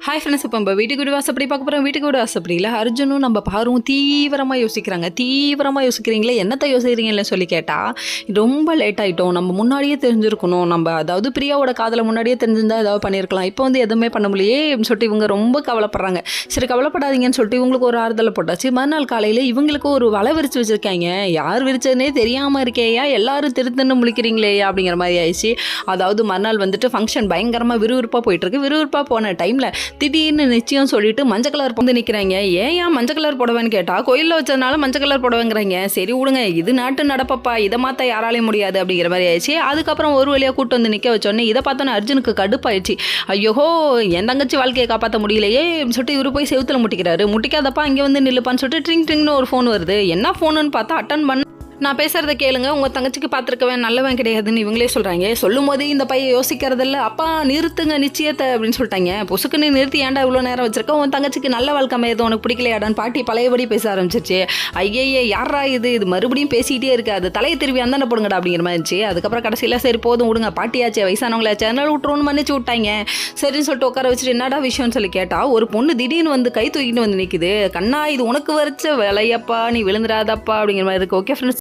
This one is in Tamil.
ஹாய் ஃப்ரெண்ட்ஸ், இப்போ நம்ம வீட்டுக்கு வீடு வாசப்படி பார்க்க போகிறோம். வீட்டுக்கு வீடு வாசப்படியில் அர்ஜுனும் நம்ம பாரும் தீவிரமாக யோசிக்கிறீங்களே, என்னத்தை யோசிக்கிறீங்களே சொல்லி கேட்டால், ரொம்ப லேட் ஆகிட்டோம், நம்ம முன்னாடியே தெரிஞ்சிருக்கணும், நம்ம அதாவது பிரியாவோட காதலை முன்னாடியே தெரிஞ்சிருந்தா ஏதாவது பண்ணியிருக்கலாம், இப்போ வந்து எதுவுமே பண்ண முடியலையே அப்படின்னு சொல்லிட்டு இவங்க ரொம்ப கவலைப்படுறாங்க. சரி, கவலைப்படாதீங்கன்னு சொல்லிட்டு இவங்களுக்கு ஒரு ஆறுதலை போட்டாச்சு. மறுநாள் காலையில் இவங்களுக்கு ஒரு வலை விரிச்சு வச்சுருக்காங்க. யார் விரிச்சதுனே தெரியாமல் இருக்கேயா, எல்லாரும் திருத்தன்னு முழிக்கிறீங்களேயா அப்படிங்கிற மாதிரி ஆயிடுச்சு. அதாவது மறுநாள் வந்துட்டு ஃபங்க்ஷன் பயங்கரமாக விறுவிறுப்பாக போயிட்டுருக்கு. விறுவிறுப்பாக போன டைமில் திடீர்னு நிச்சயம் சொல்லிட்டு மஞ்சள் கலர் வந்து நிற்கிறாங்க. ஏன் மஞ்சள் கலர் புடவைன்னு கேட்டால், கோயிலில் வச்சதுனால மஞ்சள் கலர் புடவைங்கிறாங்க. சரி விடுங்க, இது நாட்டு நடப்பப்பா, இதை மாற்ற யாராலையும் முடியாது அப்படிங்கிற மாதிரி ஆயிடுச்சு. அதுக்கப்புறம் ஒரு வழியாக கூட்டு வந்து நிற்க வச்சோன்னே இதை பார்த்தோன்னே அர்ஜுனுக்கு கடுப்பாயிடுச்சு. ஐயோஹோ, என் தங்கச்சி வாழ்க்கையை காப்பாற்ற முடியலையே சொல்லிட்டு இவரு போய் செவுத்துல முட்டிக்கிறாரு. முட்டிக்காதப்பா, இங்கே வந்து நில்லுப்பான்னு சொல்லிட்டு ட்ரிங்னு ஒரு ஃபோன் வருது. என்ன ஃபோனுன்னு பார்த்தா அட்டன் பண்ண, நான் பேசுகிறத கேளுங்க, உங்கள் தங்கச்சிக்கு பார்த்துருக்கவேன் நல்லவன் கிடையாதுன்னு இவங்களே சொல்கிறாங்க. சொல்லும் போதே இந்த பையன் யோசிக்கிறதில்ல. அப்பா நிறுத்துங்க நிச்சயத்தை அப்படின்னு சொல்லிட்டாங்க. பொசுக்குன்னு நிறுத்தி ஏன்டா இவ்வளோ நேரம் வச்சிருக்க, உன் தங்கச்சிக்கு நல்ல வாழ்க்கை அமையது உனக்கு பிடிக்கலையாடான்னு பாட்டி பழையபடி பேச ஆரம்பிச்சிருச்சு. ஐயே யாரா இது மறுபடியும் பேசிகிட்டே இருக்கு, அது தலையை திரும்பி அந்தாண்ட போடுங்கடா அப்படிங்கிற மாதிரி இருந்துச்சு. அதுக்கப்புறம் கடைசியில் சரி போதும் விடுங்க, பாட்டியாச்சே வயசானவங்களாச்சு அதனால விட்டுருன்னு மன்னிச்சு விட்டாங்க. சரின்னு சொல்லிட்டு உட்கார வச்சுட்டு என்னடா விஷயம்னு சொல்லி கேட்டால், ஒரு பொண்ணு திடீர்னு வந்து கை தூக்கிட்டு வந்து நிற்குது. கண்ணா, இது உனக்கு வரைச்ச வேலையப்பா, நீ விழுந்துடாதப்பா அப்படிங்கிற மாதிரி இருக்கு. Okay friends.